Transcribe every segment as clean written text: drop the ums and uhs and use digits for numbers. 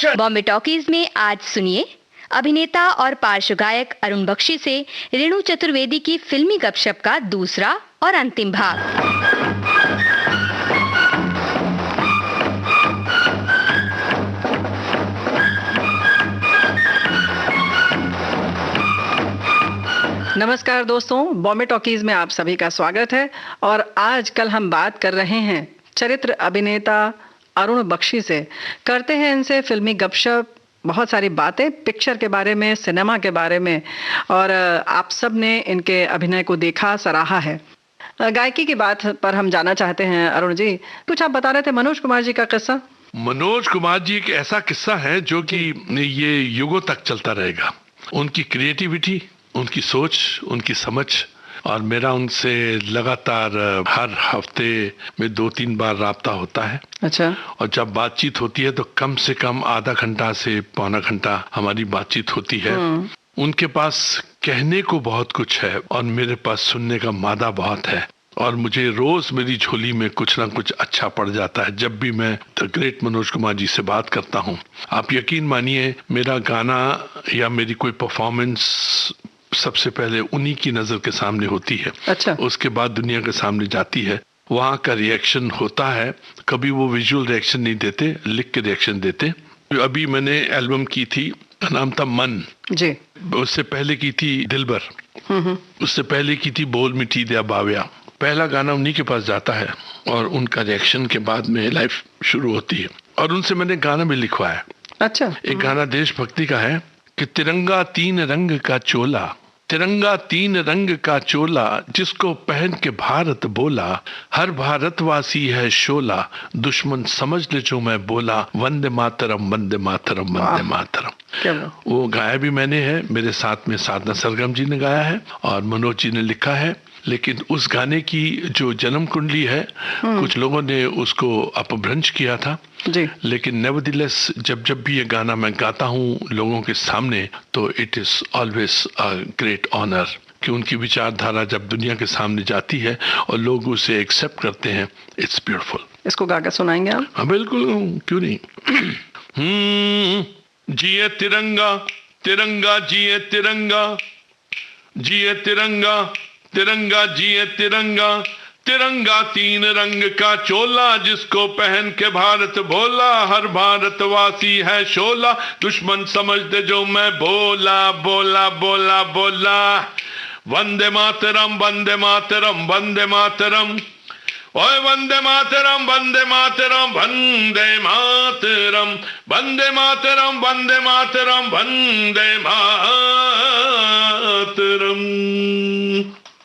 Bombay talkies में आज सुनिए अभिनेता और पार्श्व गायक अरुण बख्शी से रेणु चतुर्वेदी की फिल्मी गपशप का दूसरा और अंतिम भाग। नमस्कार दोस्तों, बॉम्बे टॉकीज में आप सभी का स्वागत है। और आज कल हम बात कर रहे हैं चरित्र अभिनेता अरुण बख्शी से। करते हैं इनसे फिल्मी गपशप, बहुत सारी बातें पिक्चर के बारे में, सिनेमा के बारे में, और आप सब ने इनके अभिनय को देखा, सराहा है। गायकी की बात पर हम जाना चाहते हैं अरुण जी, कुछ आप बता रहे थे मनोज कुमार जी का किस्सा। मनोज कुमार जी एक ऐसा किस्सा है जो कि ये युगों तक चलता रहेगा। उनकी क्रिएटिविटी, उनकी सोच, उनकी समझ, और मेरा उनसे लगातार हर हफ्ते में 2-3 बार राब्ता होता है। अच्छा। और जब बातचीत होती है तो कम से कम आधा घंटा से पौना घंटा हमारी बातचीत होती है। उनके पास कहने को बहुत कुछ है और मेरे पास सुनने का मादा बहुत है, और मुझे रोज मेरी झोली में कुछ ना कुछ अच्छा पड़ जाता है जब भी मैं द ग्रेट मनोज कुमार जी से बात करता हूँ। आप यकीन मानिए, मेरा गाना या मेरी कोई परफॉर्मेंस सबसे पहले उन्हीं की नजर के सामने होती है। अच्छा। उसके बाद दुनिया के सामने जाती है, वहाँ का रिएक्शन होता है। कभी वो विजुअल रिएक्शन नहीं देते, लिख के रिएक्शन देते। अभी मैंने एल्बम की थी, नाम था मन जी। उससे पहले की थी दिलबर, उससे पहले की थी बोल मिठी दिया बाव्या। पहला गाना उन्हीं के पास जाता है और उनका रिएक्शन के बाद में लाइफ शुरू होती है। और उनसे मैंने गाना भी लिखवाया। अच्छा। एक गाना देशभक्ति का है कि तिरंगा 3 रंग का चोला, तिरंगा 3 रंग का चोला, जिसको पहन के भारत बोला, हर भारतवासी है शोला, दुश्मन समझ ले जो मैं बोला, वंदे मातरम वंदे मातरम वंदे मातरम। वो गाया भी मैंने है, मेरे साथ में साधना सरगम जी ने गाया है और मनोज जी ने लिखा है। लेकिन उस गाने की जो जन्म कुंडली है, कुछ लोगों ने उसको अपभ्रंश किया था जी। लेकिन नेवरदलेस जब भी ये गाना मैं गाता हूँ लोगों के सामने, तो it is always a great honour कि उनकी विचारधारा जब दुनिया के सामने जाती है और लोग उसे एक्सेप्ट करते हैं। It's beautiful. इसको गाकर सुनाएंगे आप? हाँ बिल्कुल, क्यों नहीं। जिए तिरंगा तिरंगा जिए तिरंगा, जिए तिरंगा तिरंगा जिए तिरंगा, तिरंगा 3 रंग का चोला, जिसको पहन के भारत बोला, हर भारतवासी है शोला, दुश्मन समझ दे जो मैं बोला बोला बोला बोला, वंदे मातरम वंदे मातरम वंदे मातरम, ओए वंदे मातरम वंदे मातरम वंदे मातरम वंदे मातरम वंदे मातरम वंदे मातरम।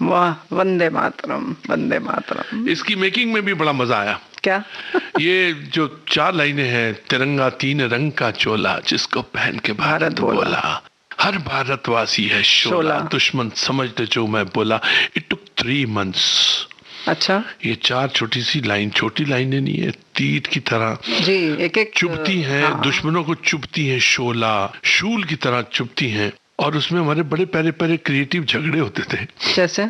वाह, वंदे मातरम वंदे मातरम। इसकी मेकिंग में भी बड़ा मजा आया। क्या? ये जो 4 लाइनें हैं, तिरंगा 3 रंग का चोला, जिसको पहन के भारत बोला, हर भारतवासी है शोला, दुश्मन समझ दे जो मैं बोला। It took 3 months। अच्छा। ये 4 छोटी सी लाइन, छोटी लाइनें नहीं है, तीर की तरह जी, एक चुभती हैं। हाँ। दुश्मनों को चुभती हैं, शोला शूल की तरह चुभती हैं। और उसमें हमारे बड़े प्यारे प्यारे क्रिएटिव झगड़े होते थे। जैसे?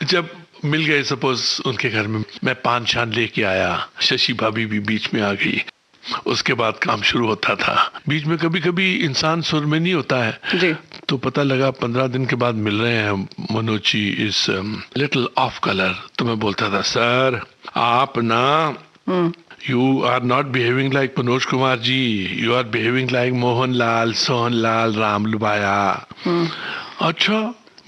जब मिल गए सपोज उनके घर में, मैं पान छान लेके आया, शशि भाभी भी बीच में आ गई, उसके बाद काम शुरू होता था। बीच में कभी कभी इंसान सुर में नहीं होता है जी। तो पता लगा 15 दिन के बाद मिल रहे हैं, Manoj ji is little of colour. तो मैं बोलता था, सर आप ना You are not behaving like Manoj Kumar ji. You are behaving like Mohan Lal, Sohan Lal, Ram Lubaya. अच्छा,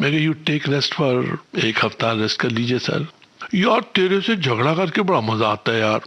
मैं यू टेक रेस्ट फॉर 1 हफ्ता रेस्ट कर लीजिए सर। यार तेरे से झगड़ा करके बड़ा मजा आता है यार।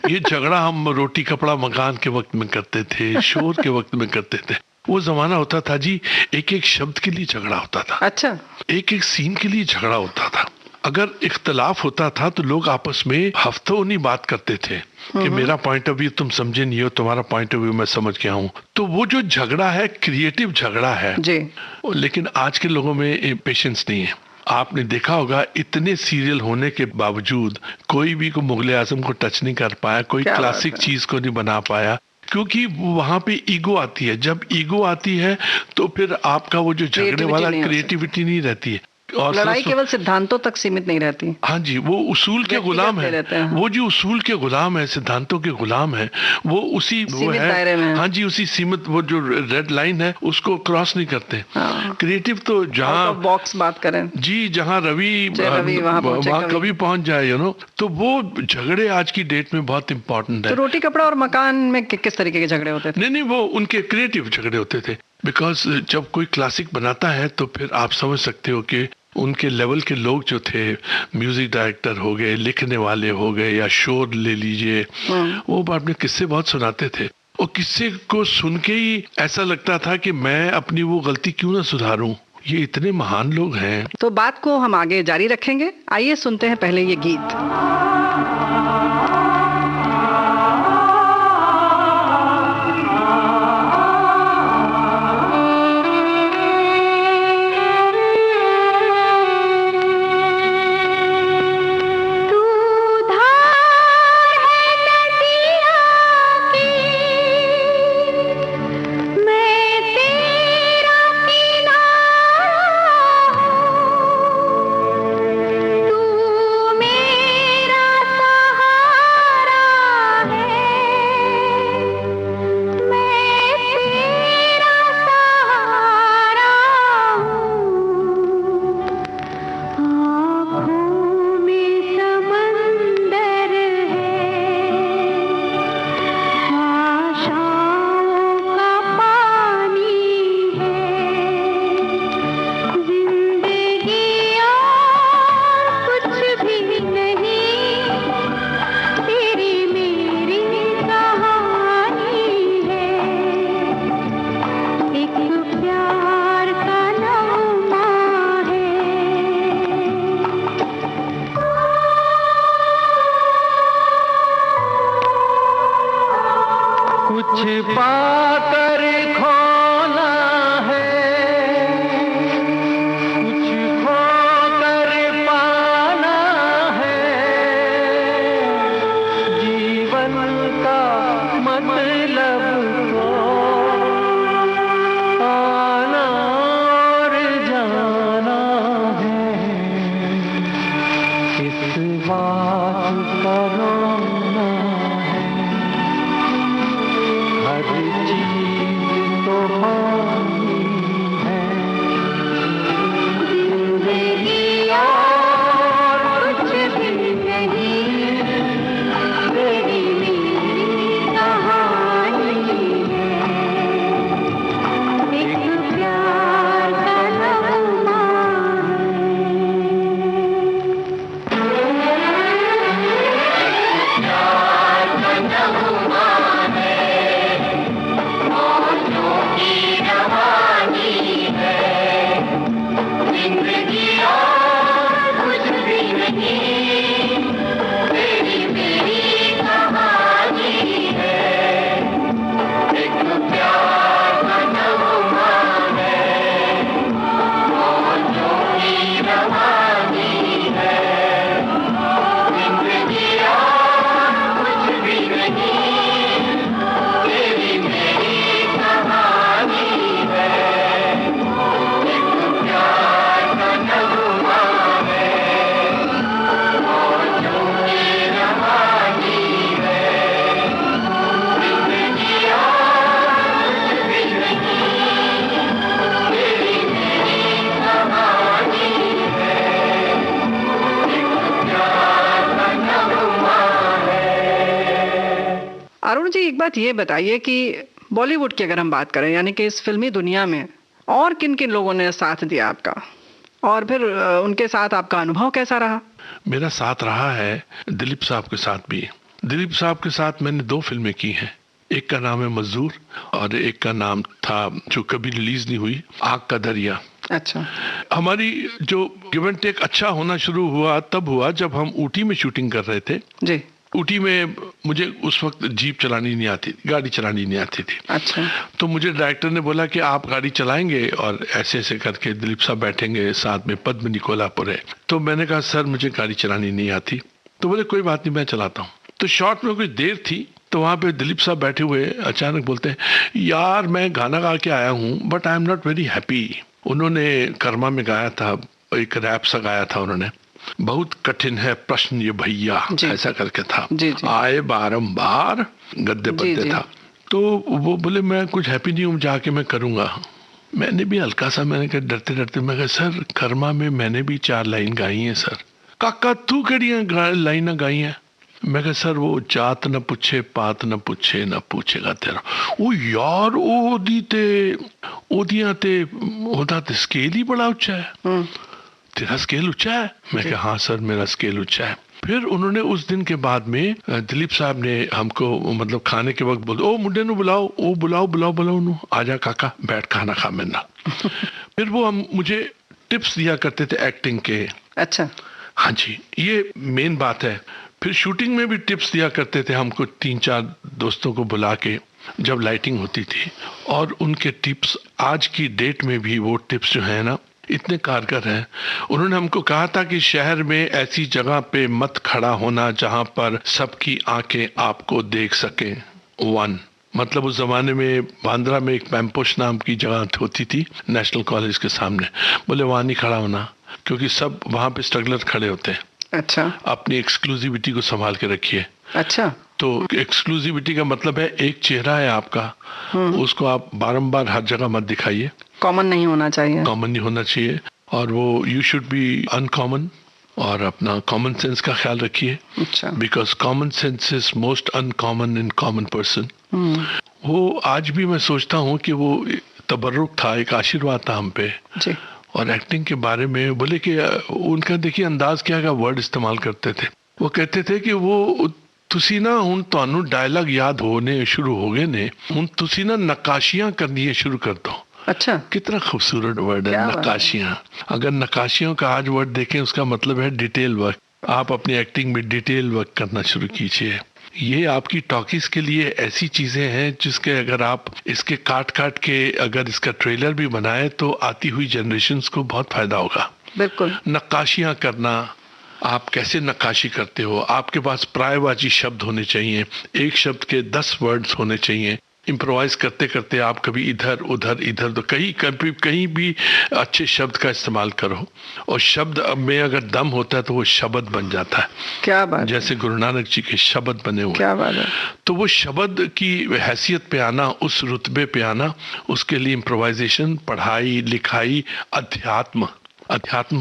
ये झगड़ा हम रोटी कपड़ा मकान के वक्त में करते थे, शोर के वक्त में करते थे। वो जमाना होता था जी, एक एक शब्द के लिए झगड़ा होता था। अच्छा। एक एक सीन के लिए झगड़ा होता था। अगर इख्तलाफ होता था तो लोग आपस में हफ्तों नहीं बात करते थे कि मेरा पॉइंट ऑफ व्यू तुम समझे नहीं हो, तुम्हारा पॉइंट ऑफ व्यू मैं समझ गया हूँ। तो वो जो झगड़ा है, क्रिएटिव झगड़ा है जी। लेकिन आज के लोगों में पेशेंस नहीं है। आपने देखा होगा, इतने सीरियल होने के बावजूद कोई भी को मुगले आजम को टच नहीं कर पाया, कोई क्लासिक चीज को नहीं बना पाया, क्योंकि वहां पे ईगो आती है। जब ईगो आती है तो फिर आपका वो जो झगड़े वाला क्रिएटिविटी नहीं रहती है। और लड़ाई केवल सिद्धांतों तक सीमित नहीं रहती। हाँ जी, वो उसूल के गुलाम है, वो जो उसूल के गुलाम है, सिद्धांतों के गुलाम है, वो उसी वो है, हाँ जी, उसी सीमित वो जो रेड लाइन है उसको क्रॉस नहीं करते। क्रिएटिव तो जहाँ बॉक्स बात करें जी, जहाँ रवि वहाँ कभी पहुंच जाए, तो वो झगड़े आज की डेट में बहुत इंपॉर्टेंट है। तो रोटी कपड़ा और मकान में किस तरीके के झगड़े होते थे? नहीं, वो उनके क्रिएटिव झगड़े होते थे। बिकॉज जब कोई क्लासिक बनाता है तो फिर आप समझ सकते हो कि उनके लेवल के लोग जो थे, म्यूजिक डायरेक्टर हो गए, लिखने वाले हो गए, या शोर ले लीजिए, वो अपने किस्से बहुत सुनाते थे। और किस्से को सुन के ही ऐसा लगता था कि मैं अपनी वो गलती क्यों ना सुधारूं, ये इतने महान लोग हैं। तो बात को हम आगे जारी रखेंगे, आइए सुनते हैं पहले ये गीत। अरुण जी, एक बात ये बताइए कि बॉलीवुड की अगर हम बात करें, यानी कि इस फिल्मी दुनिया में और किन किन लोगों ने साथ दिया आपका, और फिर उनके साथ आपका अनुभव कैसा रहा? मेरा साथ रहा है दिलीप साहब के साथ भी। दिलीप साहब के साथ मैंने 2 फिल्में की हैं। एक का नाम है मजदूर और एक का नाम था, जो कभी रिलीज नहीं हुई, आग का दरिया। अच्छा। हमारी जो गिव एंड टेक अच्छा होना शुरू हुआ तब हुआ जब हम ऊटी में शूटिंग कर रहे थे। जी। ऊटी में मुझे उस वक्त जीप चलानी नहीं आती, गाड़ी चलानी नहीं आती थी। अच्छा। तो मुझे डायरेक्टर ने बोला कि आप गाड़ी चलाएंगे और ऐसे ऐसे करके दिलीप साहब बैठेंगे साथ में, पद्मिनी कोल्हापुर है। तो मैंने कहा सर मुझे गाड़ी चलानी नहीं आती। तो बोले कोई बात नहीं, मैं चलाता हूँ। तो शॉट में कुछ देर थी तो वहाँ पे दिलीप साहब बैठे हुए अचानक बोलते हैं, यार मैं गाना गा के आया हूँ but I am not very happy. उन्होंने कर्मा में गाया था एक रैप सा गाया था उन्होंने, बहुत कठिन है प्रश्न ये भैया, ऐसा करके था। आए बारंबार गद्दे पद्दे था। तो वो बोले मैं कुछ हैप्पी न्यू जाके मैं करूंगा। मैंने भी हल्का सा, मैंने कहा डरते डरते, मैं कहा सर कर्मा में मैंने भी 4 लाइन गाई है सर। काका तू कड़ियां लाइन गाई है? मैं कहा सर वो जात न पूछे पात न पूछे न पूछेगा तेरा। ओ यार ओदियां ते ओदा ते स्केल ही बड़ा ऊंचा है। तेरा स्केल ऊंचा है? मैं कहा हाँ सर मेरा स्केल ऊंचा है। फिर उन्होंने उस दिन के बाद में दिलीप साहब ने हमको मतलब खाने के वक्त बोले ओ मुंडे नु बुलाओ, ओ बुलाओ नु, आजा काका बैठ खाना खा मेरा। फिर वो हम मुझे टिप्स दिया करते थे एक्टिंग के। अच्छा। हाँ जी, ये मेन बात है। फिर शूटिंग में भी टिप्स दिया करते थे हमको, 3-4 दोस्तों को बुला के जब लाइटिंग होती थी। और उनके टिप्स आज की डेट में भी वो टिप्स जो है ना इतने कारगर हैं। उन्होंने हमको कहा था कि शहर में ऐसी जगह पे मत खड़ा होना जहां पर सबकी आंखें आपको देख सके। 1 मतलब उस जमाने में बांद्रा में एक पैम्पोश नाम की जगह होती थी नेशनल कॉलेज के सामने। बोले वहां नहीं खड़ा होना क्योंकि सब वहां पे स्ट्रगलर खड़े होते हैं। अच्छा। अपनी एक्सक्लूसिविटी को संभाल के रखिए। अच्छा। तो एक्सक्लूसिविटी का मतलब है एक चेहरा है आपका, उसको आप बारंबार हर जगह मत दिखाइए। कॉमन नहीं होना चाहिए। कॉमन नहीं होना चाहिए। और वो यू शुड बी अनकॉमन और अपना कॉमन सेंस का ख्याल रखिए। अच्छा। Because common sense is most uncommon in common person. वो आज भी मैं सोचता हूँ कि वो तबर्रुक था, एक आशीर्वाद था हम पे। जी। और एक्टिंग के बारे में बोले कि उनका देखिए अंदाज क्या का वर्ड इस्तेमाल करते थे। वो कहते थे कि वो तुसी ना हुन ਤੁਹਾਨੂੰ डायलॉग याद होने शुरू हो गए ने, हुन तुसी ना नक्काशियां करनी शुरू कर दो। अच्छा। कितना खूबसूरत वर्ड है नक्काशियां। अगर नक्काशियों का आज वर्ड देखें उसका मतलब है डिटेल वर्क। आप अपनी एक्टिंग में डिटेल वर्क करना शुरू कीजिए। ये आपकी टॉकीज के लिए ऐसी चीजें हैं जिसके अगर आप इसके काट के अगर इसका ट्रेलर भी बनाए तो आती हुई जनरेशन्स को बहुत फायदा होगा। बिल्कुल। नक्काशियां करना, आप कैसे नक्काशी करते हो, आपके पास पर्यायवाची शब्द होने चाहिए, एक शब्द के 10 वर्ड्स होने चाहिए। इम्प्रोवाइज करते करते आप कभी इधर उधर तो कहीं भी अच्छे शब्द का इस्तेमाल करो। और शब्द में अगर दम होता है तो वो शब्द बन जाता है। क्या बात। जैसे गुरु नानक जी के शब्द बने हुए। क्या बात है। तो वो शब्द की हैसियत पे आना, उस रुतबे पे आना, उसके लिए इम्प्रोवाइजेशन, पढ़ाई लिखाई, अध्यात्म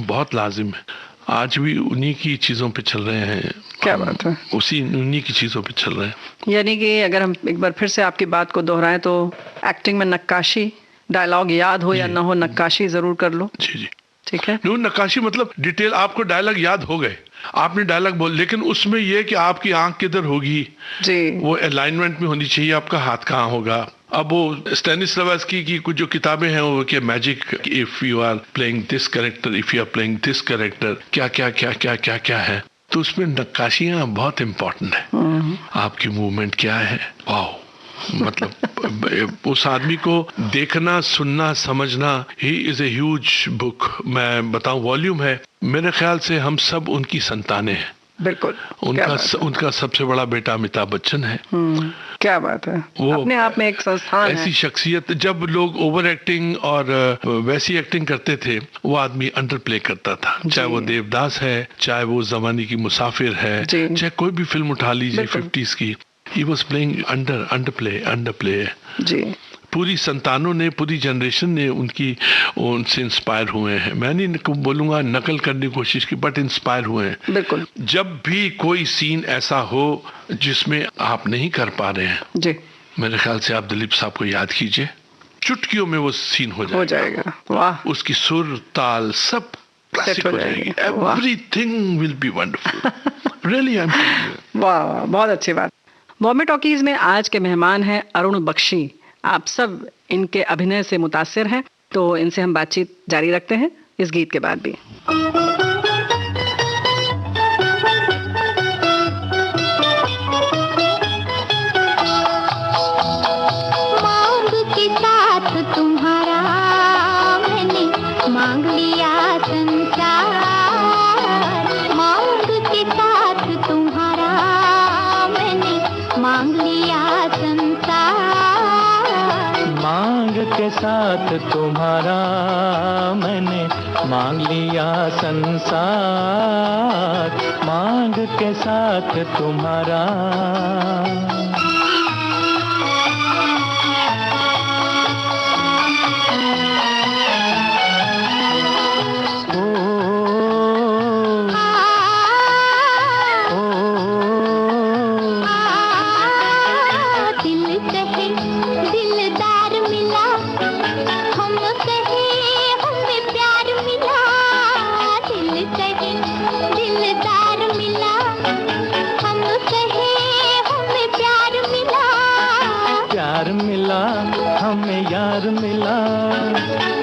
बहुत लाजिम है। आज भी उन्हीं की चीजों पे चल रहे हैं। क्या बात है। उन्हीं की चीजों पे चल रहे हैं। यानी कि अगर हम एक बार फिर से आपकी बात को दोहराएं तो एक्टिंग में नक्काशी, डायलॉग याद हो या ना हो, नक्काशी जरूर कर लो। जी। ठीक है। नक्काशी मतलब डिटेल। आपको डायलॉग याद हो गए, आपने डायलॉग बोल, लेकिन उसमें यह कि आपकी आंख किधर होगी जी, वो अलाइनमेंट में होनी चाहिए, आपका हाथ कहाँ होगा। अब वो स्टैनिस्लावस्की की कुछ जो किताबें हैं वो कि magic, if you are playing this character, if you are playing this character, क्या है। तो उसमें नक्काशियां बहुत इम्पोर्टेंट है। आपकी मूवमेंट क्या है, वाओ। मतलब उस आदमी को देखना, सुनना, समझना। He is a huge book. मैं बताऊं वॉल्यूम है, मेरे ख्याल से हम सब उनकी संतानें हैं। बिल्कुल। उनका सबसे बड़ा बेटा अमिताभ बच्चन है। क्या बात है। वो अपने आप में एक संस्थान ऐसी शख्सियत। जब लोग ओवर एक्टिंग और वैसी एक्टिंग करते थे, वो आदमी अंडर प्ले करता था। चाहे वो देवदास है, चाहे वो जमाने की मुसाफिर है, चाहे कोई भी फिल्म उठा लीजिए 50s की, he was playing underplay जी। पूरी संतानों ने, पूरी जनरेशन ने उनसे इंस्पायर हुए हैं। मैं नहीं बोलूंगा नकल करने की कोशिश की, बट इंस्पायर हुए हैं। बिल्कुल। जब भी कोई सीन ऐसा हो जिसमें आप नहीं कर पा रहे हैं जी, मेरे ख्याल से आप दिलीप साहब को याद कीजिए, चुटकियों में वो सीन हो जाएगा। वाह। उसकी सुर, ताल सब क्लासिक हो जाएगी। Everything will be wonderful. Really I am. वाह, बहुत अच्छी बात। बॉम्बे टॉकीज में आज के मेहमान हैं अरुण बख्शी। आप सब इनके अभिनय से मुतासिर हैं, तो इनसे हम बातचीत जारी रखते हैं इस गीत के बाद भी। मांग के साथ तुम्हारा मैंने मांग लिया संसार, मांग के साथ तुम्हारा मैंने मांग लिया संसार, मांग के साथ तुम्हारा मैंने मांग लिया संसार, मांग के साथ तुम्हारा।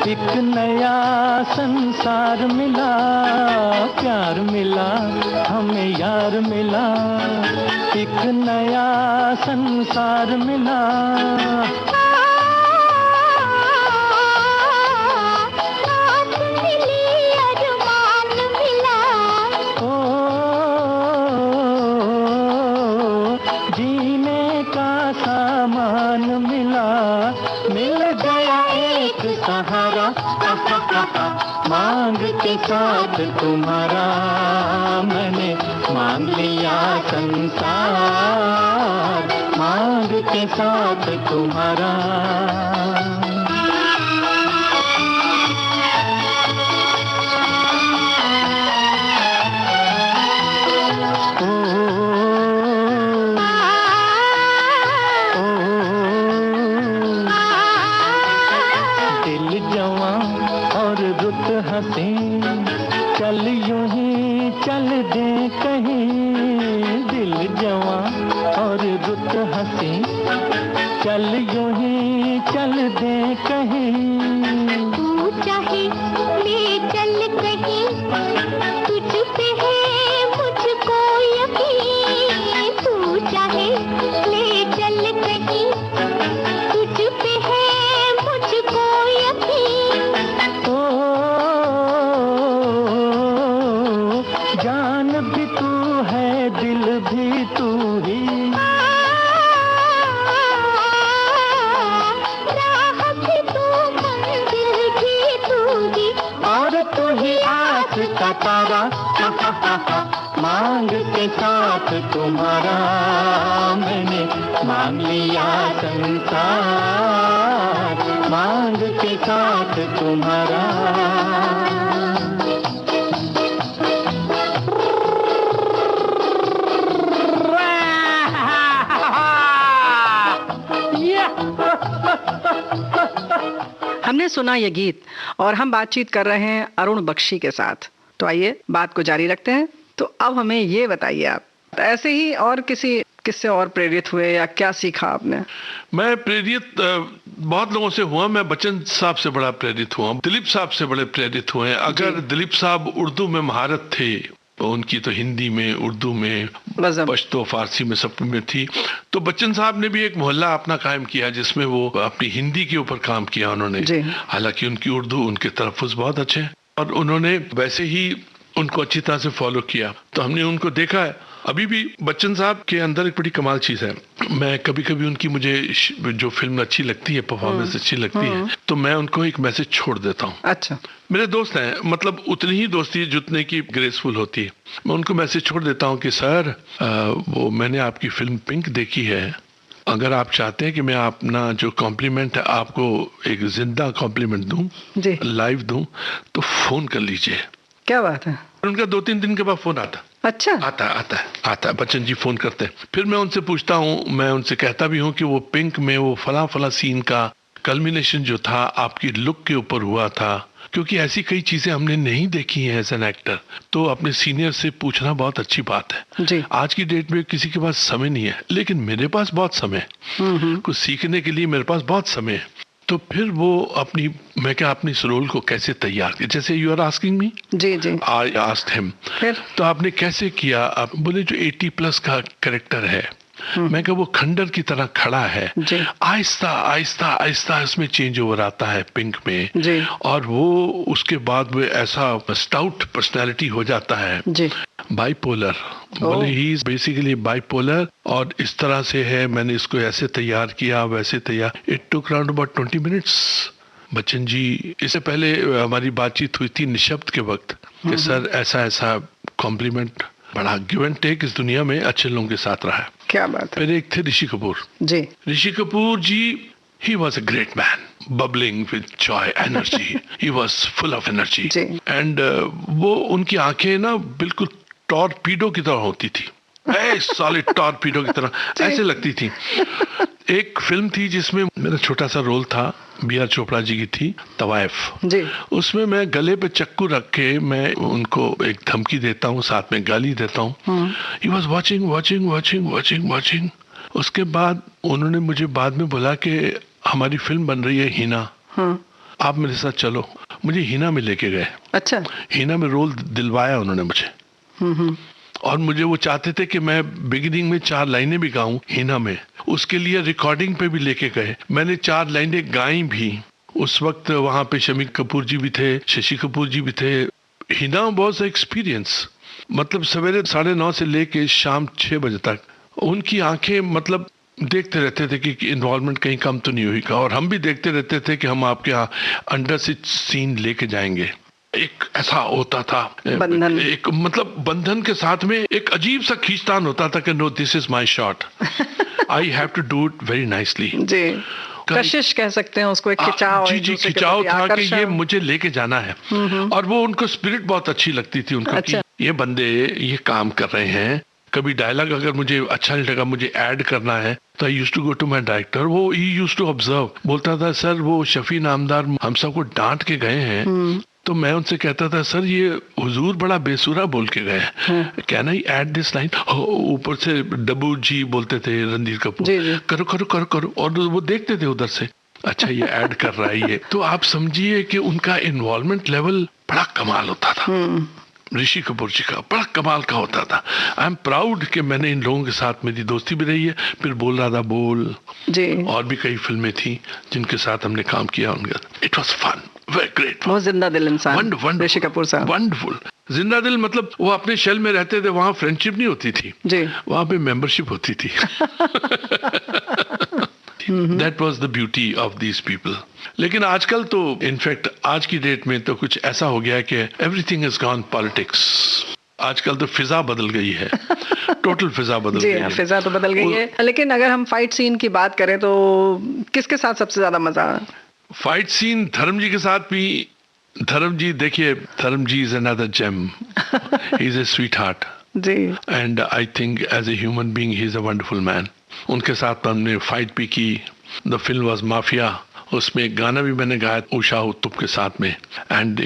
एक नया संसार मिला, प्यार मिला, हमें यार मिला, एक नया संसार मिला। ओ जीने का सामान मिला, मिल गया एक सहारा, मांग के साथ तुम्हारा मैंने मांग लिया संसार, मांग के साथ तुम्हारा। चल यूं ही चल दे कहीं, दिल जवां और रुत हंसी, चल यूं ही चल दे कहीं। तू चाहे ले चल कहीं, तुझ पे है मुझको यकीन। तू चाहे ले चल कहीं, तुझ पे है मुझको यकीन। जान भी तू है, दिल भी तू ही, राह भी तू, मंजिल भी तू ही, और तू ही आस का तारा। मांग के साथ तुम्हारा मैंने मांग लिया संसार, मांग के साथ तुम्हारा। हमने सुना ये गीत और हम बातचीत कर रहे हैं अरुण बख्शी के साथ। तो आइए बात को जारी रखते हैं। तो अब हमें ये बताइए, आप ऐसे ही और किसी किससे और प्रेरित हुए या क्या सीखा आपने? मैं प्रेरित बहुत लोगों से हुआ। मैं बच्चन साहब से बड़ा प्रेरित हुआ, दिलीप साहब से बड़े प्रेरित हुए। अगर दिलीप साहब उर्दू में महारत थे तो उनकी तो हिंदी में, उर्दू में, पश्तो, फारसी में, सब में थी। तो बच्चन साहब ने भी एक मोहल्ला अपना कायम किया जिसमें वो अपनी हिंदी के ऊपर काम किया उन्होंने। हालांकि उनकी उर्दू, उनके तलफ़्फ़ुज़ बहुत अच्छे हैं और उन्होंने वैसे ही उनको अच्छी तरह से फॉलो किया। तो हमने उनको देखा है। अभी भी बच्चन साहब के अंदर एक बड़ी कमाल चीज़ है। मैं कभी कभी उनकी, मुझे जो फिल्म अच्छी लगती है, परफॉर्मेंस अच्छी लगती है, तो मैं उनको एक मैसेज छोड़ देता हूँ। अच्छा। मेरे दोस्त हैं, मतलब उतनी ही दोस्ती जितने की ग्रेसफुल होती है। मैं उनको मैसेज छोड़ देता हूँ कि सर वो मैंने आपकी फिल्म पिंक देखी है, अगर आप चाहते हैं कि मैं अपना जो कॉम्प्लीमेंट है आपको एक जिंदा कॉम्प्लीमेंट दूं, लाइव दूं, तो फोन कर लीजिए। क्या बात है। उनका 2-3 दिन के बाद फोन आता। अच्छा। आता बच्चन जी फोन करते हैं। फिर मैं उनसे पूछता हूँ, मैं उनसे कहता भी हूँ कि वो पिंक में वो फला सीन का कल्मिनेशन जो था आपकी लुक के ऊपर हुआ था, क्योंकि ऐसी कई चीजें हमने नहीं देखी हैं एज एन एक्टर। तो अपने सीनियर से पूछना बहुत अच्छी बात है जी। आज की डेट में किसी के पास समय नहीं है, लेकिन मेरे पास बहुत समय है। कुछ सीखने के लिए मेरे पास बहुत समय है। तो फिर वो मैं क्या अपनी इस रोल को कैसे तैयार किया, जैसे यू आर आस्किंग मी। जी। I asked him. तो आपने कैसे किया? आप बोले जो 80+ का कैरेक्टर है, मैं कहा वो खंडर की तरह खड़ा है, आहिस्ता आहिस्ता आहिस्ता इसमें चेंज ओवर आता है पिंक में जी। और वो उसके बाद वो ऐसा स्टाउट पर्सनालिटी हो जाता है जी। बाइपोलर। बोले ही इज बेसिकली बाइपोलर और इस तरह से है। मैंने इसको ऐसे तैयार किया, वैसे तैयार। It took around about 20 minutes Bachchan ji, इससे पहले हमारी बातचीत हुई थी निशब्द के वक्त कि सर ऐसा ऐसा कॉम्प्लीमेंट, बड़ा गिव एंड टेक इस दुनिया में अच्छे लोगों के साथ रहा है। क्या बात है। फिर एक थे ऋषि कपूर जी। ऋषि कपूर जी, he was a great man, bubbling with joy, energy. He was full of energy. Ji. And वो उनकी आंखें ना बिल्कुल टॉर्पीडो की तरह होती थी, सॉलिड टॉर्पीडो की तरह ऐसे लगती थी। एक फिल्म थी जिसमें मेरा छोटा सा रोल था, B.R. चोपड़ा जी की थी, तवाइफ जी। उसमें मैं गले पे चक्कू रख के मैं उनको एक धमकी देता हूँ, साथ में गाली देता हूँ। He was watching. उसके बाद उन्होंने मुझे बाद में बोला कि हमारी फिल्म बन रही है हिना, आप मेरे साथ चलो। मुझे हिना में लेके गए। अच्छा। हिना में रोल दिलवाया उन्होंने मुझे। और मुझे वो चाहते थे कि मैं बिगिनिंग में 4 लाइनें भी गाऊं हिना में। उसके लिए रिकॉर्डिंग पे भी लेके गए, मैंने 4 लाइनें गाई भी। उस वक्त वहां पे शम्मी कपूर जी भी थे, शशि कपूर जी भी थे। हिना वाज एक्सपीरियंस, मतलब सवेरे 9:30 से लेके शाम 6 बजे तक उनकी आंखें मतलब देखते रहते थे कि इन्वॉल्वमेंट कहीं कम तो नहीं हुई का, और हम भी देखते रहते थे कि हम आपके यहाँ अंडर से सीन लेके जाएंगे। एक ऐसा होता था बंधन, एक मतलब बंधन के साथ में एक अजीब सा खींचतान होता था कि no this is my shot, I have to do it very nicely. जी, कशिश कह सकते हैं उसको, एक खिंचाव। जी खिंचाव था कि ये मुझे लेके जाना है। और वो उनको स्पिरिट बहुत अच्छी लगती थी उनको। अच्छा। कि ये बंदे ये काम कर रहे हैं। कभी डायलॉग अगर मुझे अच्छा नहीं लगा, मुझे ऐड करना है, तो I used to go to my director. वो ही यूज्ड टू ऑब्जर्व, बोलता था सर वो शफी नामदार हम सबको डांट के गए हैं। तो मैं उनसे कहता था सर ये हुजूर बड़ा बेसुरा बोल के गए, can I add this line. ऊपर से डब्बू जी बोलते थे, रणधीर कपूर, करो करो करो करो, और वो देखते थे उधर से, अच्छा ये ऐड कर रहा है ये। तो आप समझिए कि उनका इन्वॉल्वमेंट लेवल बड़ा कमाल होता था। ऋषि कपूर जी का बड़ा कमाल का होता था। आई एम प्राउड कि मैंने इन लोगों के साथ मेरी दोस्ती भी रही है। फिर बोल रहा था बोल जी, और भी कई फिल्में थी जिनके साथ हमने काम किया उनका। It was fun, very great. बहुत जिंदा दिल इंसान ऋषि कपूर साहब, वंडरफुल। जिंदा दिल मतलब वो अपने शेल में रहते थे, वहाँ फ्रेंडशिप नहीं होती थी जी, वहाँ पे मेंबरशिप होती थी। That was the beauty of these people. लेकिन आजकल तो इनफैक्ट आज की डेट में तो कुछ ऐसा हो गया है कि everything has gone politics. आजकल तो फिजा बदल गई है, टोटल फिजा बदल गई है। फिजा तो बदल गई है। लेकिन अगर हम फाइट सीन की बात करें तो किसके साथ सबसे ज्यादा मजा? फाइट सीन धर्म जी के साथ भी। धर्म जी देखिए, धर्म जी is another gem. He is a sweetheart. Ji. And I think as a human being he is a wonderful man. उनके साथ हमने फाइट भी की। द फिल्म वाज माफिया, उसमें एक गाना भी मैंने गाया उषा उत्तुप के साथ में। एंड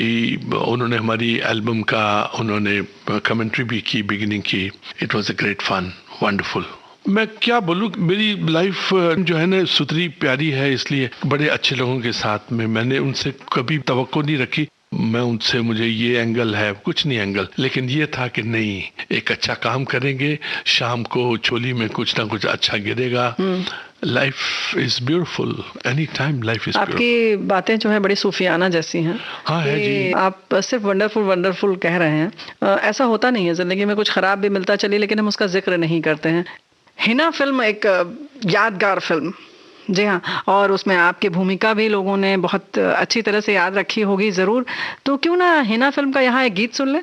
उन्होंने हमारी एल्बम का उन्होंने कमेंट्री भी की बिगिनिंग की। It was a great fun, wonderful. मैं क्या बोलूं, मेरी लाइफ जो है ना सुथरी प्यारी है, इसलिए बड़े अच्छे लोगों के साथ में मैंने उनसे कभी तवक्को नहीं रखी। मैं उनसे मुझे ये एंगल है कुछ नहीं एंगल, लेकिन ये था कि नहीं एक अच्छा काम करेंगे, शाम को छोली में कुछ ना कुछ अच्छा गिरेगा। Life is beautiful, any time life is beautiful. आपकी बातें जो है बड़ी सूफियाना जैसी हैं। हाँ है जी। आप सिर्फ वंडरफुल वंडरफुल कह रहे हैं। ऐसा होता नहीं है, जिंदगी में कुछ खराब भी मिलता चलिए, लेकिन हम उसका जिक्र नहीं करते हैं। हिना फिल्म एक यादगार फिल्म, जी हाँ, और उसमें आपकी भूमिका भी लोगों ने बहुत अच्छी तरह से याद रखी होगी जरूर। तो क्यों ना हिना फिल्म का यहाँ एक गीत सुन ले।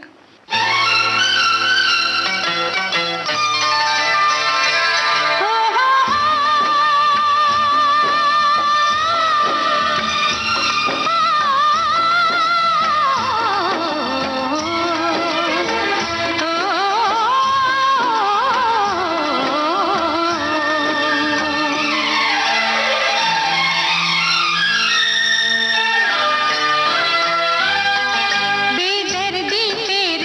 बेदर्दी तेरी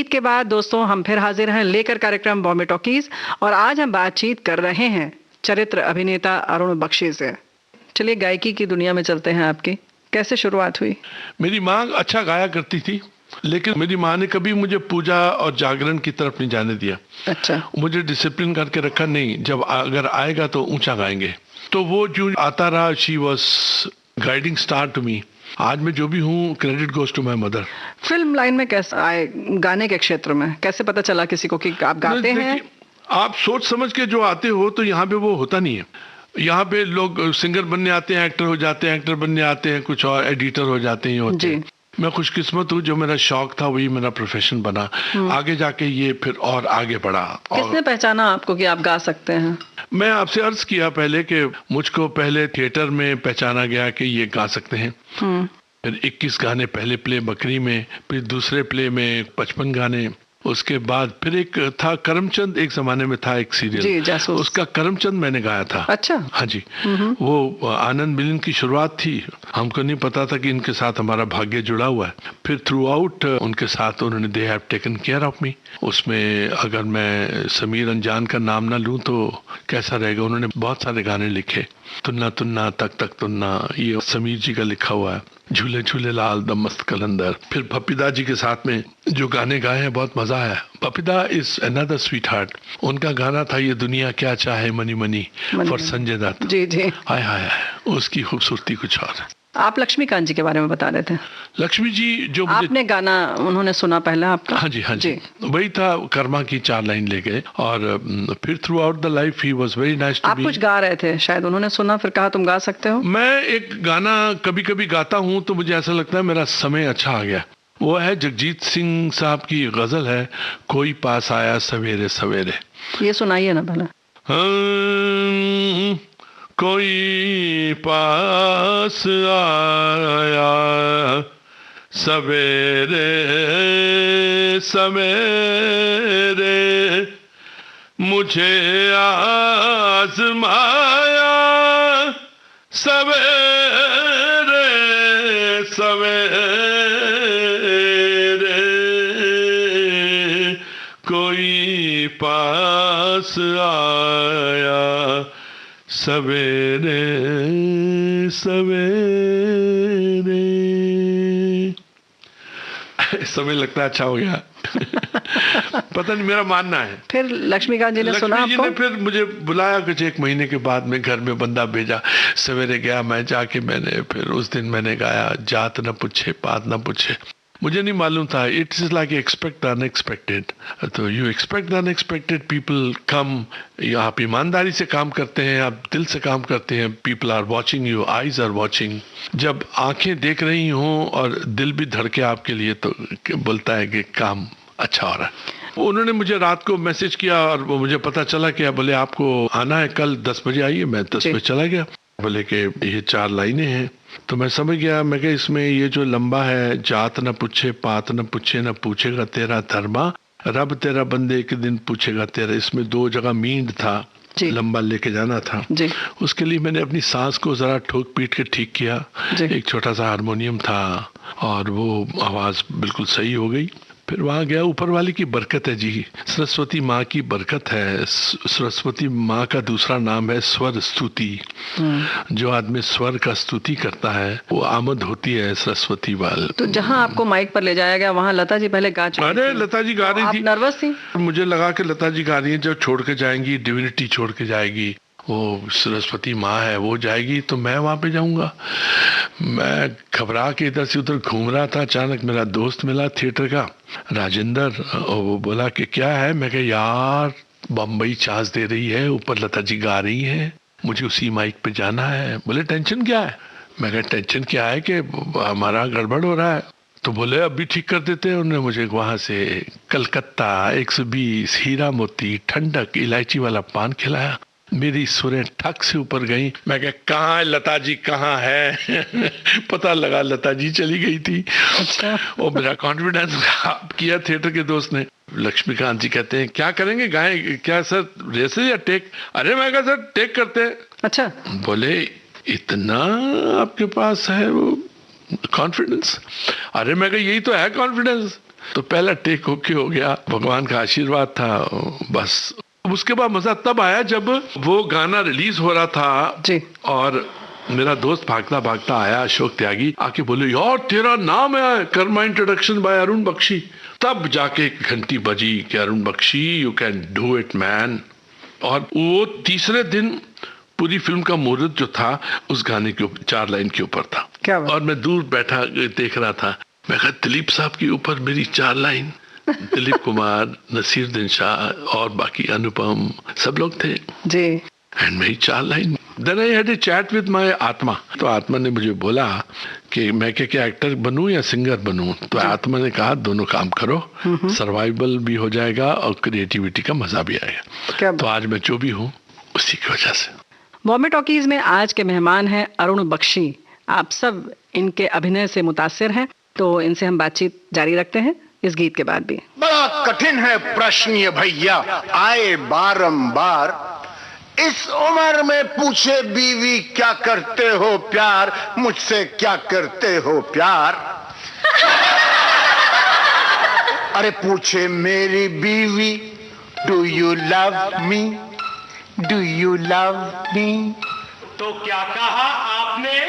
गीत के बाद दोस्तों हम फिर हाजिर हैं लेकर कार्यक्रम बॉम्बे टॉकीज, और आज हम बातचीत कर रहे हैं चरित्र अभिनेता अरुण बख्शी से। चलिए गायकी की दुनिया में चलते हैं। आपकी कैसे शुरुआत हुई? मेरी माँ अच्छा गाया करती थी, लेकिन मेरी माँ ने कभी मुझे पूजा और जागरण की तरफ नहीं जाने दिया। अच्छा। मुझे डिसिप्लिन करके रखा, नहीं जब अगर आएगा तो ऊंचा गाएंगे। तो वो जो आता रहा, she was guiding star to me. आज मैं जो भी हूँ, credit goes to my mother. Film line में कैसे आए, गाने के क्षेत्र में कैसे पता चला किसी को कि आप गाते हैं? आप सोच समझ के जो आते हो तो यहाँ पे वो होता नहीं है। यहाँ पे लोग सिंगर बनने आते हैं, एक्टर हो जाते हैं, एक्टर बनने आते हैं, कुछ और एडिटर हो जाते हैं, होते हैं। मैं खुशकिस्मत हूँ, जो मेरा शौक था वही मेरा प्रोफेशन बना। आगे जाके ये फिर और आगे बढ़ा। किसने पहचाना आपको कि आप गा सकते हैं? मैं आपसे अर्ज किया पहले कि मुझको पहले थिएटर में पहचाना गया कि ये गा सकते हैं। फिर 21 गाने पहले प्ले बकरी में, फिर दूसरे प्ले में 55 गाने। उसके बाद फिर एक था करमचंद, एक जमाने में था एक सीरियल, उसका करमचंद मैंने गाया था। अच्छा। हाँ जी। वो आनंद मिलन की शुरुआत थी, हमको नहीं पता था कि इनके साथ हमारा भाग्य जुड़ा हुआ है। फिर थ्रू आउट उनके साथ उन्होंने they have taken care of me. उसमें अगर मैं समीर अंजान का नाम ना लूं तो कैसा रहेगा। उन्होंने बहुत सारे गाने लिखे, तुन्ना तुन्ना तक तक तुन्ना, ये समीर जी का लिखा हुआ है। झूले झूले लाल द मस्त कलंदर। फिर पपीदा जी के साथ में जो गाने गाए हैं, बहुत मजा आया। Papeeda is another sweetheart. उनका गाना था ये दुनिया क्या चाहे money money for Sanjay Dutt. जी जी। हाय हाय, उसकी खूबसूरती कुछ और। आप लक्ष्मीकांत जी के बारे में बता रहे थे। लक्ष्मी जी जो आपने गाना उन्होंने सुना पहले आपका? हाँ जी, हाँ जी, वही था, कर्मा की 4 लाइन ले गए। और फिर throughout the life he was very nice to be. आप कुछ गा रहे थे शायद, उन्होंने सुना फिर कहा तुम गा सकते हो। मैं एक गाना कभी कभी गाता हूँ तो मुझे ऐसा लगता है मेरा समय अच्छा आ गया। वो है जगजीत सिंह साहब की गजल है, कोई पास आया सवेरे सवेरे। ये सुनाइए ना भला। कोई पास आया सवेरे सवेरे, मुझे आजमाया सवेरे सवेरे, कोई पास आया सवेरे सवेरे। समय लगता है अच्छा हो गया। पता नहीं, मेरा मानना है। फिर लक्ष्मीकांत जी ने सुना आपको? लक्ष्मी जी ने फिर मुझे बुलाया कुछ 1 महीने के बाद में, घर में बंदा भेजा। सवेरे गया मैं, जाके मैंने फिर उस दिन मैंने गाया, जात न पूछे पात न पूछे। मुझे नहीं मालूम था, it is like expect unexpected. तो you expect unexpected, people come. आप ईमानदारी से काम करते हैं, आप दिल से काम करते हैं, people are watching you, eyes are watching. जब आंखें देख रही हों और दिल भी धड़के आपके लिए, तो बोलता है कि काम अच्छा हो रहा है। उन्होंने मुझे रात को मैसेज किया और वो मुझे पता चला कि बोले आपको आना है कल 10 बजे आइए। मैं 10 बजे चला गया। बोले कि ये 4 लाइनें हैं। तो मैं समझ गया, मैं कि इसमें ये जो लंबा है, जात न पूछे पात न पूछे, न पूछेगा तेरा धर्मा, रब तेरा बंदे एक दिन पूछेगा तेरा। इसमें 2 जगह मींड था, लंबा लेके जाना था जी। उसके लिए मैंने अपनी सांस को जरा ठोक पीट के ठीक किया। एक छोटा सा हारमोनियम था और वो आवाज बिल्कुल सही हो गई। फिर वहां गया, ऊपर वाले की बरकत है जी, सरस्वती माँ की बरकत है। सरस्वती माँ का दूसरा नाम है स्वर स्तुति। जो आदमी स्वर का स्तुति करता है वो आमद होती है सरस्वती वाल। तो जहाँ आपको माइक पर ले जाया गया वहाँ लता जी पहले गा चुकी? अरे लता जी गा रही थी। आप नर्वस थी? मुझे लगा कि लता जी गा रही है, जब छोड़ के जाएंगी, डिविनिटी छोड़ के जाएगी, वो सरस्वती माँ है, वो जाएगी तो मैं वहां पे जाऊंगा। मैं घबरा के इधर से उधर घूम रहा था। अचानक मेरा दोस्त मिला थिएटर का, राजेंद्र, और वो बोला कि क्या है। मैं कहा यार बम्बई चांस दे रही है, ऊपर लता जी गा रही है, मुझे उसी माइक पे जाना है। बोले टेंशन क्या है? मैं कहा टेंशन क्या है कि हमारा गड़बड़ हो रहा है। तो बोले अभी ठीक कर देते हैं। उन्होंने मुझे वहां से कलकत्ता 120 हीरा मोती ठंडक इलायची वाला पान खिलाया। मेरी सुरें ठक से ऊपर गई। मैं कहा कहाँ है लता जी, कहाँ है? पता लगा लता जी चली गई थी। अच्छा। और मेरा कॉन्फिडेंस किया थिएटर के दोस्त ने। लक्ष्मीकांत जी कहते हैं क्या करेंगे, गाएं क्या सर, रेसे या टेक? अरे मैं कहा सर टेक करते हैं। अच्छा। बोले इतना आपके पास है वो कॉन्फिडेंस? अरे मैं कहा यही तो है कॉन्फिडेंस। तो पहला टेक ओके हो गया, भगवान का आशीर्वाद था बस। उसके बाद मजा तब आया जब वो गाना रिलीज हो रहा था जी। और मेरा दोस्त भागता भागता आया, अशोक त्यागी, आके बोले यार तेरा नाम है, कर my introduction by Arun Bakshi. तब जाके घंटी बजी कि Arun Bakshi you can do it man. और वो तीसरे दिन पूरी फिल्म का मुहूर्त जो था उस गाने के 4 लाइन के ऊपर था। क्या बात? और मैं दूर बैठा देख रहा था, मैं कहा दिलीप साहब के ऊपर मेरी 4 लाइन। दिलीप कुमार, नसीरुद्दीन शाह और बाकी अनुपम सब लोग थे जी। एंड मेरी 4 line. Then I had a chat with my atma. तो आत्मा ने मुझे बोला कि मैं क्या एक्टर बनूं या सिंगर बनूं। तो आत्मा ने कहा दोनों काम करो, सर्वाइवल भी हो जाएगा और क्रिएटिविटी का मजा भी आएगा। क्या तो आज मैं जो भी हूँ उसी की वजह से। बॉम्बे टॉकीज में आज के मेहमान हैं अरुण बख्शी। आप सब इनके अभिनय से मुतासिर हैं, तो इनसे हम बातचीत जारी रखते हैं इस गीत के बाद भी। बड़ा कठिन है प्रश्न ये भैया, आए बारंबार। इस उम्र में पूछे बीवी क्या करते हो प्यार, मुझसे क्या करते हो प्यार। अरे पूछे मेरी बीवी do you love me, do you love मी। तो क्या कहा आपने?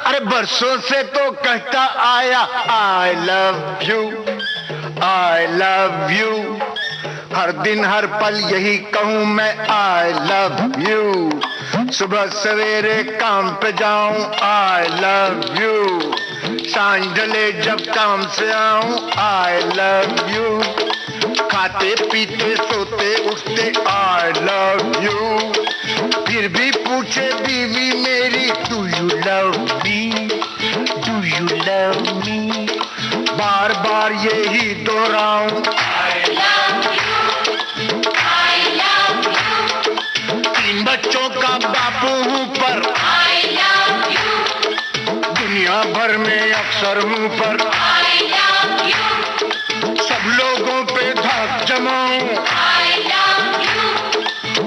अरे बरसों से तो कहता आया I love you, I love you. हर दिन हर पल यही कहूं मैं आई लव यू। सुबह सवेरे काम पे जाऊं आई लव यू, सांझ ढले जब काम से आऊं आई लव यू। खाते पीते सोते उठते आई लव यू। फिर भी पूछे बीवी मेरी do you love me, do you love me. बार बार यही दोहराऊं I love you, I love you. 3 बच्चों का बापू हूं पर आई लव यू। दुनिया भर में अक्सर हूं पर आई लव यू। सब लोगों पे धाक जमाऊं आई लव यू।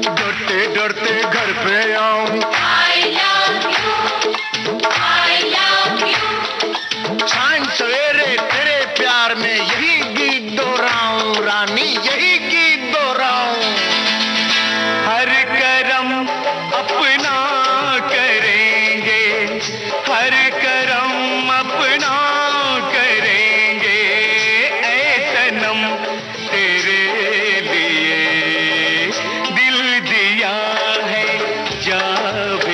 डरते डरते घर पे आऊं आई love you, I love you. सांझ सवेरे तेरे प्यार में यही गीत दोहराऊं रानी, यही गीत दोहराऊं। हर करम अपना करेंगे, हर करम अपना करेंगे। ऐ सनम तेरे लिए दिल दिया है जावे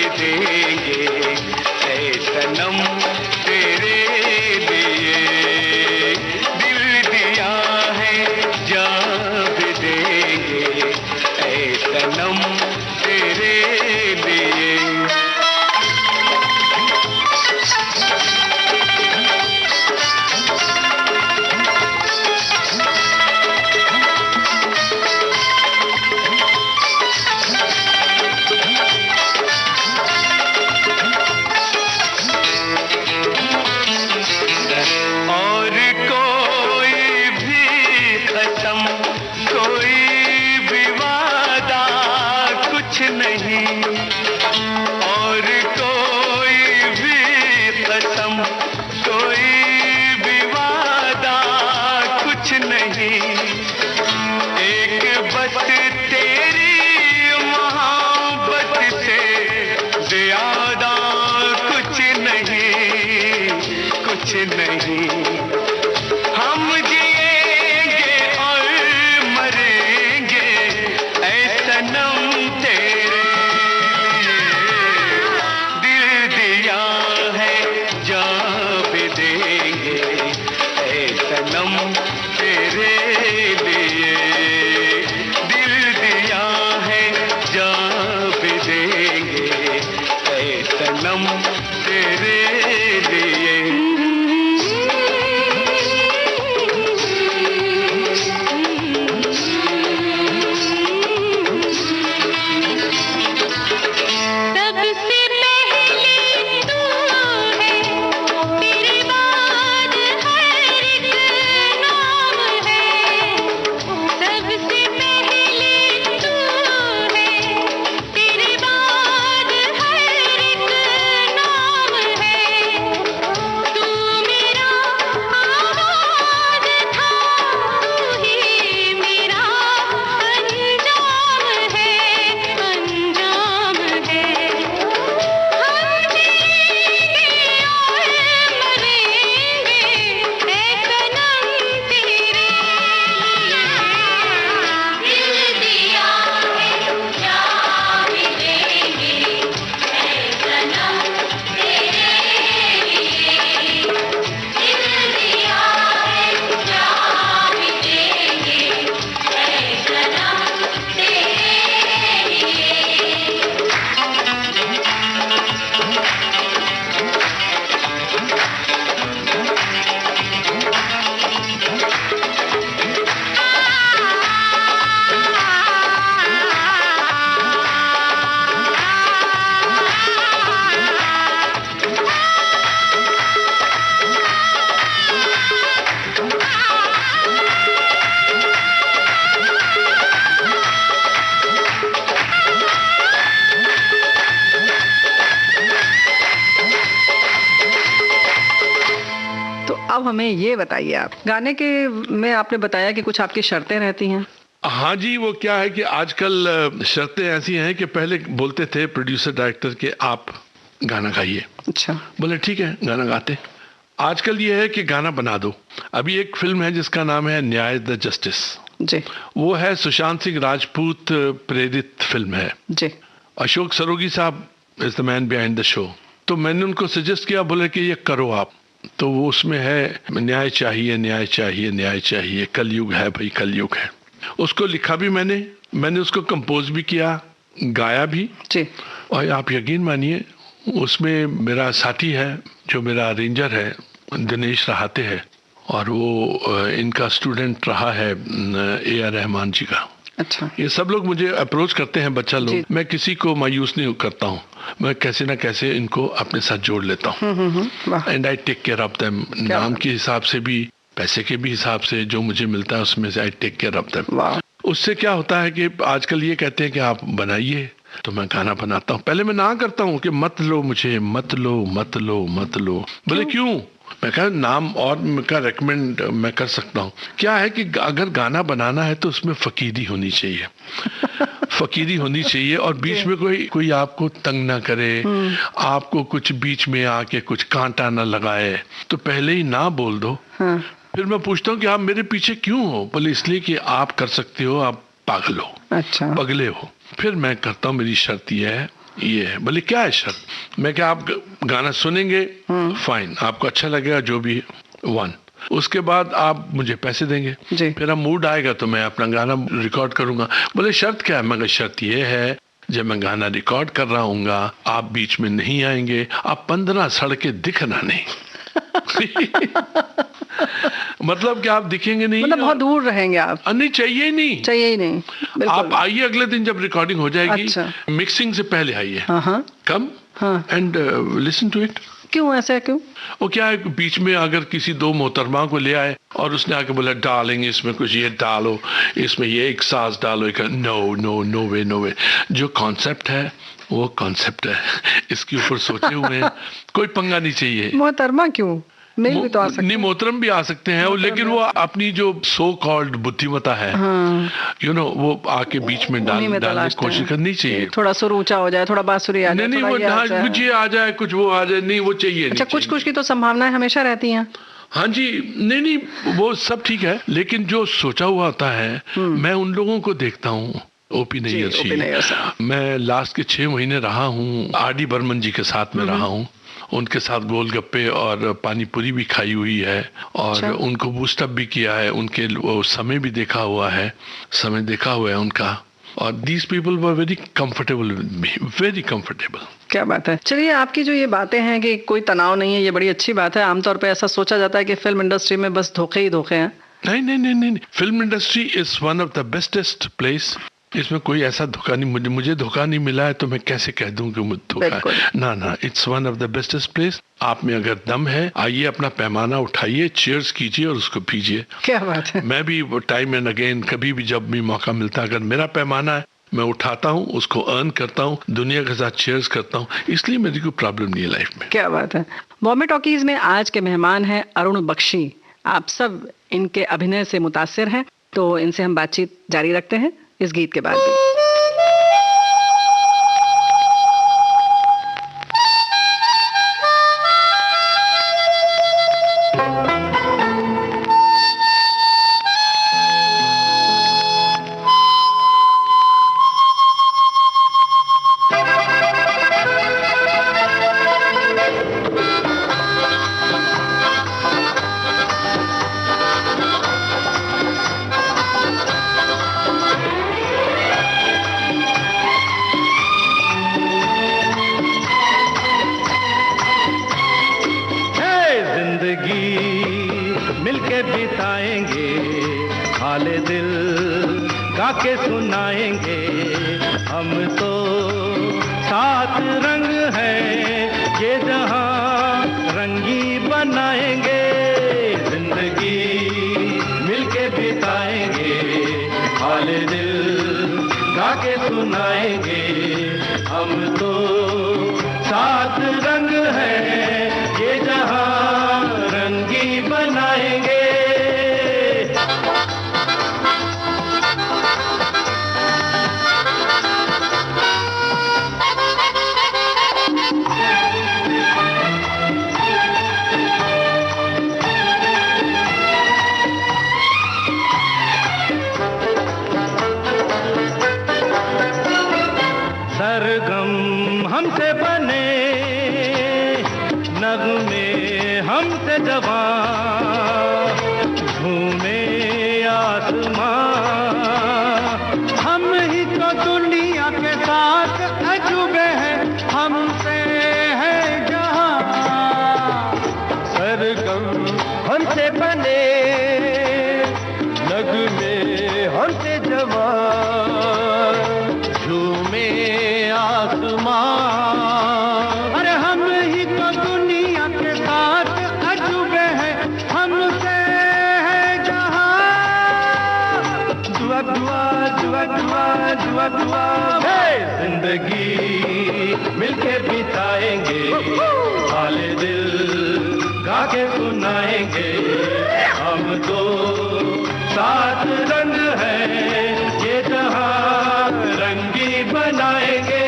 अब हमें ये बताइए, आप गाने के में आपने बताया कि कुछ आपकी शर्तें रहती हैं। हाँ जी, वो क्या है कि आजकल शर्तें ऐसी हैं कि पहले बोलते थे प्रोड्यूसर डायरेक्टर के आप गाना गाइए, अच्छा, बोले ठीक है गाना गाते। आजकल ये है कि गाना बना दो। अभी एक फिल्म है जिसका नाम है न्याय द जस्टिस जी वो है सुशांत सिंह राजपूत प्रेरित फिल्म है जी। अशोक सरोगी साहब is the man behind the show. तो मैंने उनको सजेस्ट किया, बोले कि ये करो आप। तो वो उसमें है न्याय चाहिए न्याय चाहिए न्याय चाहिए, कलयुग है भाई कलयुग है। उसको लिखा भी मैंने उसको कंपोज भी किया, गाया भी जी। और आप यकीन मानिए उसमें मेरा साथी है जो मेरा अरेंजर है दिनेश रहाते है, और वो इनका स्टूडेंट रहा है A.R. रहमान जी का। अच्छा, ये सब लोग मुझे अप्रोच करते हैं बच्चा लोग, मैं किसी को मायूस नहीं करता हूँ, मैं कैसे ना कैसे इनको अपने साथ जोड़ लेता हूँ and I take care of them. नाम के हिसाब से भी पैसे के भी हिसाब से जो मुझे मिलता है उसमें से I take care of them. उससे क्या होता है कि आजकल ये कहते हैं कि आप बनाइए, तो मैं गाना बनाता हूँ। पहले मैं ना करता हूँ कि मत लो मुझे, मत लो मत लो मत लो। बोले क्यों? मैं कहा नाम और मैं रेकमेंड मैं कर सकता हूँ। क्या है कि अगर गाना बनाना है तो उसमें फकीरी होनी चाहिए फकीरी होनी चाहिए, और बीच में कोई आपको तंग ना करे, आपको कुछ बीच में आके कुछ कांटा ना लगाए, तो पहले ही ना बोल दो। फिर मैं पूछता हूँ कि आप मेरे पीछे क्यों हो? बोले इसलिए कि आप कर सकते हो, आप पागल हो, अच्छा पगले हो। फिर मैं करता हूँ, मेरी शर्त ये है। बोले क्या है शर्त? मैं क्या आप गाना सुनेंगे, फाइन, आपको अच्छा लगेगा जो भी, वन, उसके बाद आप मुझे पैसे देंगे, फिर मूड आएगा तो मैं अपना गाना रिकॉर्ड करूंगा। बोले शर्त क्या है? मैं शर्त ये है जब मैं गाना रिकॉर्ड कर रहा हूँगा आप बीच में नहीं आएंगे, आप 15 सड़कें दिखना नहीं मतलब कि आप दिखेंगे नहीं, मतलब बहुत दूर रहेंगे आप। नहीं चाहिए ही नहीं, चाहिए ही नहीं। आप आइए अगले दिन जब रिकॉर्डिंग हो जाएगी, अच्छा। मिक्सिंग से पहले आइए, come and listen to it. क्यों ऐसा क्यों? वो क्या है बीच में अगर किसी दो मोहतरमा को ले आए और उसने आके बोला डालेंगे इसमें कुछ ये डालो, इसमें ये एक सांस डालो, नो नो नो वे नो वे। जो कॉन्सेप्ट है वो कॉन्सेप्ट है, इसके ऊपर सोचे हुए हैं, कोई पंगा नहीं चाहिए। मोहतरमा क्यों? मेल भी तो आ सकते हैं। नहीं मोहतरम भी आ सकते हैं, लेकिन वो अपनी जो सो कॉल्ड बुद्धिमता है, यू नो, वो आके बीच में डालने की कोशिश करनी चाहिए। थोड़ा सुर ऊंचा हो जाए, थोड़ा बांसुरी आ जाए, नहीं वो मुझे आ जाए, कुछ वो आ जाए, नहीं वो चाहिए। अच्छा, कुछ की तो संभावनाएं हमेशा रहती हैं। हाँ जी, नहीं वो सब ठीक है, लेकिन जो सोचा हुआ होता है, मैं उन लोगों को देखता हूँ। ओपी नैयर जी, मैं लास्ट के 6 महीने रहा हूँ, आर.डी. बर्मन जी के साथ में रहा हूँ, उनके साथ गोलगप्पे और पानी पूरी भी खाई हुई है, और अच्छा। उनको बूस्ट अप भी किया है, उनके वो समय भी देखा हुआ है, समय देखा हुआ है उनका, और these people were very comfortable with me, very comfortable. क्या बात है। चलिए, आपकी जो ये बातें हैं कि कोई तनाव नहीं है, ये बड़ी अच्छी बात है। आमतौर पे ऐसा सोचा जाता है कि फिल्म इंडस्ट्री में बस धोखे ही धोखे हैं। नहीं, film industry is one of the bestest place. इसमें कोई ऐसा धोखा नहीं, मुझे धोखा नहीं मिला है तो मैं कैसे कह दूं कि मुझे धोखा है। ना, it's one of the bestest place. आप में अगर दम है, आइए अपना पैमाना उठाइए, चीयर्स कीजिए और उसको पीजिए। क्या बात है। मैं भी टाइम एंड अगेन कभी भी जब भी मौका मिलता है, अगर मेरा पैमाना है मैं उठाता हूँ, उसको अर्न करता हूँ, दुनिया के साथ चीयर्स करता हूँ, इसलिए मेरी कोई प्रॉब्लम नहीं है लाइफ में। क्या बात है। बॉम्बे टॉकीज में आज के मेहमान हैं अरुण बख्शी। आप सब इनके अभिनय से मुतासिर हैं, तो इनसे हम बातचीत जारी रखते हैं इस गीत के बाद भी। साथ रंग है ये जहां रंगी बना बनाएंगे। सरगम हमसे बने, नगमे हमसे जवां, झूमे आसमां, हम ही तो दुनिया के साथ अजूबे हैं, हमसे है जहां। सरगम हमसे बने, नगमे हमसे जवां, झूमे आसमां, अरे हम ही तो दुनिया के साथ अजूबे हैं, हमसे है जहां। दुआ दुआ दुआ दुआ दुआ दुआ, जिंदगी मिलके बिताएंगे, हाले दिल गा के सुनाएंगे, हम तो सात रंग है, ये जहां रंगी बनाएंगे।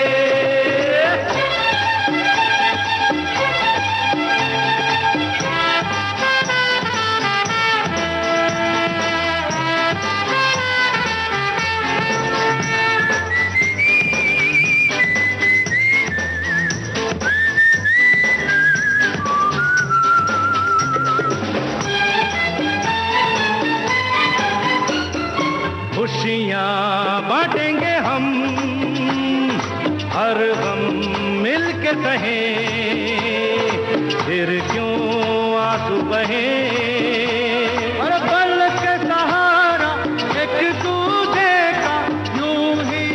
खुशियाँ बांटेंगे हम, हर गम मिल के सहें, फिर क्यों आंसू बहें, और पल के सहारा एक दूजे का यूं ही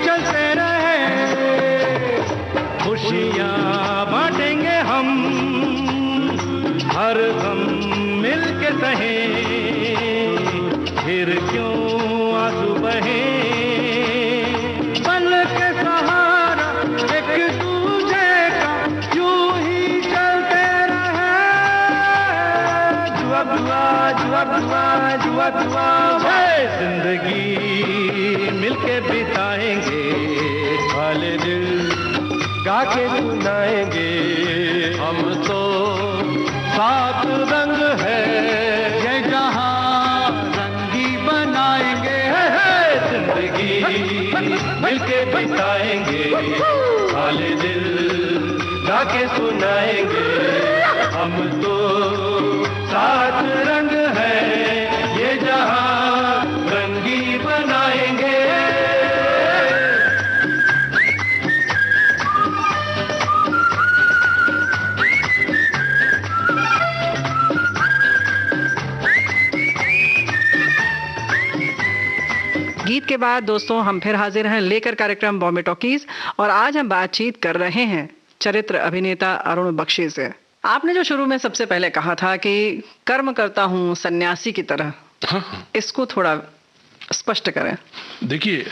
चलते रहे। खुशियाँ बांटेंगे हम, हर गम मिल के सहें, फिर क्यों आंसू बहे, पल के सहारा एक दूजे का यूं ही चलते रहे। जुआ जुआ जुआ जुआ जुआ जुआ, जिंदगी मिलके बिताएंगे, हाले दिल गा के सुनाएंगे, हम तो सात रंग है, ये जहां रंगी बनाएंगे। जिंदगी मिलके बिताएंगे, हाले दिल गा के सुनाएंगे, हम तो सात रंग है, ये जहां रंगी बनाएंगे। गीत के बाद दोस्तों हम फिर हाजिर हैं लेकर कार्यक्रम बॉम्बे टॉकीज, और आज हम बातचीत कर रहे हैं चरित्र अभिनेता अरुण बख्शी से। आपने जो शुरू में सबसे पहले कहा था कि कर्म करता हूँ सन्यासी की तरह, हाँ। इसको थोड़ा स्पष्ट करें। देखिए,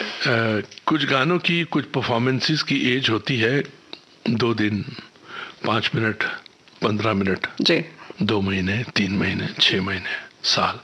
कुछ गानों की, कुछ परफॉर्मेंसेस की एज होती है 2 दिन, 5 मिनट, 15 मिनट जी, 2 महीने, 3 महीने, 6 महीने, साल।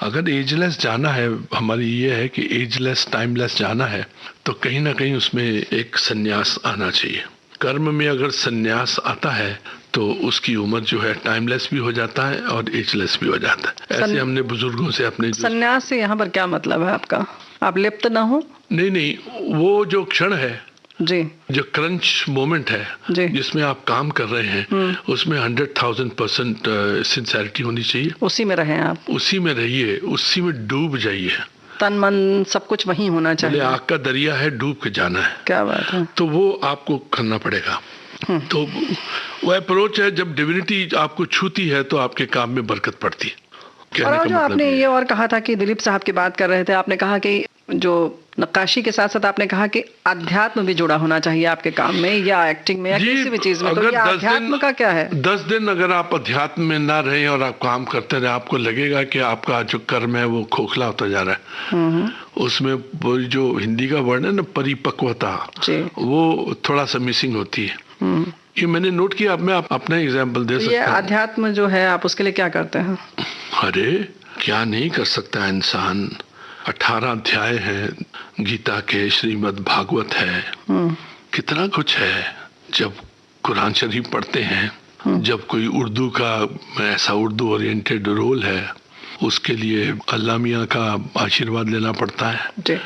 अगर एजलेस जाना है, हमारी ये है कि एजलेस टाइमलेस जाना है, तो कहीं ना कहीं उसमें एक सन्यास आना चाहिए। कर्म में अगर सन्यास आता है तो उसकी उम्र जो है टाइमलेस भी हो जाता है और एजलेस भी हो जाता है। ऐसे हमने बुजुर्गों से अपने सन्यास से यहाँ पर क्या मतलब है आपका? आप लिप्त ना हो? नहीं, वो जो क्षण है जी, जो क्रंच मोमेंट है जी, जिसमें आप काम कर रहे हैं, उसमें 100,000% सिंसेरिटी होनी चाहिए। उसी में रहें आप, उसी में रहिए, उसी में डूब जाइए, तन मन सब कुछ वहीं होना चाहिए। आग का दरिया है, डूब के जाना है। क्या बात है। तो वो आपको करना पड़ेगा। तो वो अप्रोच है, जब डिविनिटी आपको छूती है तो आपके काम में बरकत पड़ती है। और जो आपने ये और कहा था कि दिलीप साहब की बात कर रहे थे, आपने कहा कि जो नक्काशी के साथ साथ आपने कहा कि अध्यात्म भी जुड़ा होना चाहिए आपके काम में या एक्टिंग में या किसी भी चीज में। तो ये अध्यात्म का क्या है? 10 दिन अगर आप अध्यात्म में ना रहे और आप काम करते रहे, आपको लगेगा कि आपका जो कर्म है वो खोखला होता जा रहा है। उसमें जो हिंदी का वर्ड है ना, परिपक्वता, वो थोड़ा सा मिसिंग होती है। ये मैंने नोट किया। अब मैं अपना एग्जाम्पल दे ये सकता हूँ। अध्यात्म जो है, आप उसके लिए क्या करते हैं? अरे क्या नहीं कर सकता इंसान। 18 अध्याय हैं गीता के, श्रीमद् भागवत है, कितना कुछ है। जब कुरान शरीफ पढ़ते हैं, जब कोई उर्दू का ऐसा उर्दू ओरिएंटेड रोल है, उसके लिए अल्लाह मियाँ का आशीर्वाद लेना पड़ता है, जी।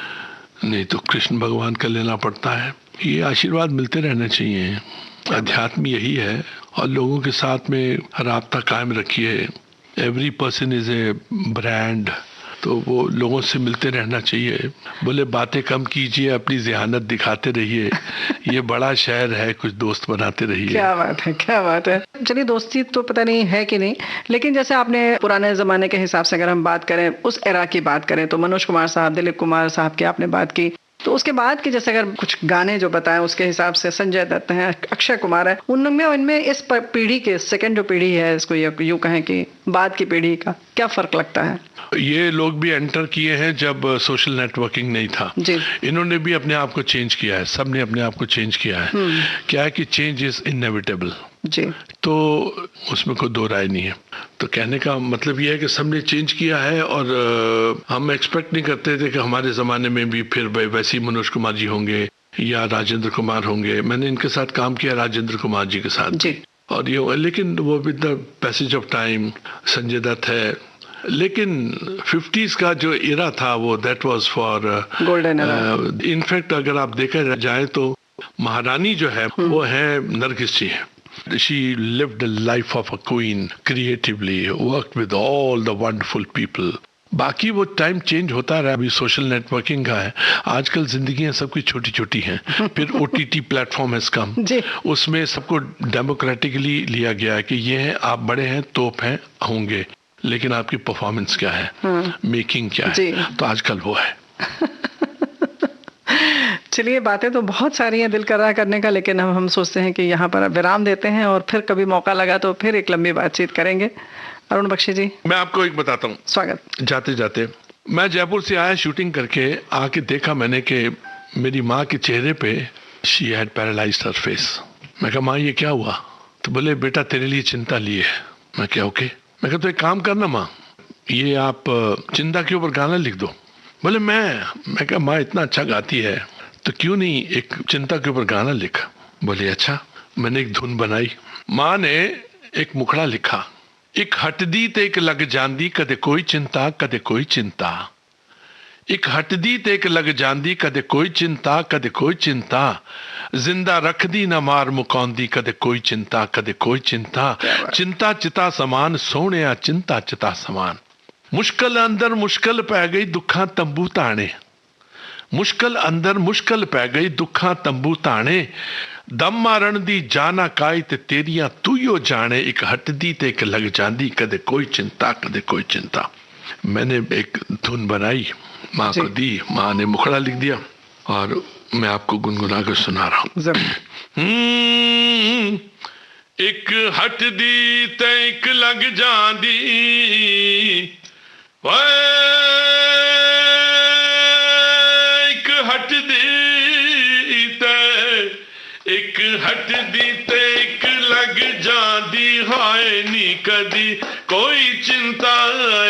नहीं तो कृष्ण भगवान का लेना पड़ता है। ये आशीर्वाद मिलते रहना चाहिए। अध्यात्म यही है। और लोगों के साथ में राब्ता कायम रखिए। Every person is a brand, तो वो लोगों से मिलते रहना चाहिए। बोले बातें कम कीजिए, अपनी ज़हानत दिखाते रहिए। ये बड़ा शहर है, कुछ दोस्त बनाते रहिए। क्या बात है, क्या बात है। चलिए, दोस्ती तो पता नहीं है कि नहीं, लेकिन जैसे आपने पुराने ज़माने के हिसाब से अगर हम बात करें, उस एरा की बात करें, तो मनोज कुमार साहब, दिलीप कुमार साहब की आपने बात की, तो उसके बाद की जैसे अगर कुछ गाने जो बताएं उसके हिसाब से संजय दत्त हैं, अक्षय कुमार है, उनमें इनमें इस पीढ़ी के सेकंड जो पीढ़ी है, इसको यूँ कहें कि बाद की पीढ़ी का क्या फर्क लगता है? ये लोग भी एंटर किए हैं जब सोशल नेटवर्किंग नहीं था जी। इन्होंने भी अपने आप को चेंज किया है। सबने अपने आप को चेंज किया है। क्या है कि चेंज इज इनएविटेबल जी। तो उसमें कोई दो राय नहीं है। तो कहने का मतलब ये है कि सबने चेंज किया है और हम एक्सपेक्ट नहीं करते थे कि हमारे ज़माने में भी फिर वैसे ही मनोज कुमार जी होंगे या राजेंद्र कुमार होंगे। मैंने इनके साथ काम किया, राजेंद्र कुमार जी के साथ जी। और ये, लेकिन वो with the passage of time Sanjay Dutt है। लेकिन 50s का जो इरा था वो that was for golden era. In fact अगर आप देखा जाए तो महारानी जो है वो है नरगिस जी है। She lived the life of a queen creatively, worked with all the wonderful people. बाकी वो टाइम चेंज होता रहा। अभी सोशल नेटवर्किंग का है, आजकल जिंदगियां सबकी छोटी छोटी हैं। फिर OTT प्लेटफॉर्म है कम, उसमें सबको डेमोक्रेटिकली लिया गया है कि ये है, आप बड़े हैं, तोप हैं, होंगे, लेकिन आपकी परफॉर्मेंस क्या है, मेकिंग क्या है। तो आजकल वो है। चलिए, बातें तो बहुत सारी हैं दिल कर रहा करने का, लेकिन हम सोचते हैं कि यहाँ पर विराम देते हैं और फिर कभी मौका लगा तो फिर एक लंबी बातचीत करेंगे। अरुण बख्शी जी, मैं आपको एक बताता हूँ। स्वागत। जाते जाते मैं जयपुर से आया शूटिंग करके, आके देखा मैंने कि मेरी माँ के चेहरे पे she had paralysed her face. मैं कहा माँ ये क्या हुआ? तो बोले बेटा तेरे लिए चिंता ली है। मैं क्या ओके? मैं कहा तो एक काम करना माँ, ये आप चिंता के ऊपर गाना लिख दो। बोले मैं कहा माँ इतना अच्छा गाती है तो क्यों नहीं एक चिंता के ऊपर गाना लिखा। बोले अच्छा। मैंने एक धुन बनाई। माँ ने एक मुखड़ा लिखा, एक हटदी ते एक लग जांदी कदे कोई चिंता कदे कोई चिंता। एक हटदी ते एक लग जांदी कदे कोई चिंता कदे कोई चिंता। जिंदा रखदी ना मार मुकांदी कदे कोई चिंता कदे कोई चिंता। चिंता चिता समान सोहणिया चिंता चिता समान। मुश्किल अंदर मुश्किल पै गई दुखा तंबू ताने। मुश्किल अंदर मुश्किल पै गई दुखा तंबू ताने। दम मारण दी जाना काई ते तेरियां तूयो जाने। एक हटदी ते एक लग जांदी कदे कोई चिंता कदे कोई चिंता। मैंने एक धुन बनाई, माँ को दी, माँ ने मुखड़ा लिख दिया और मैं आपको गुनगुना कर सुना रहा हूँ। एक हटदी ते एक लग जांदी एक हटदी ते एक हटदी ते एक लग जांदी हाय नी कदी कोई चिंता।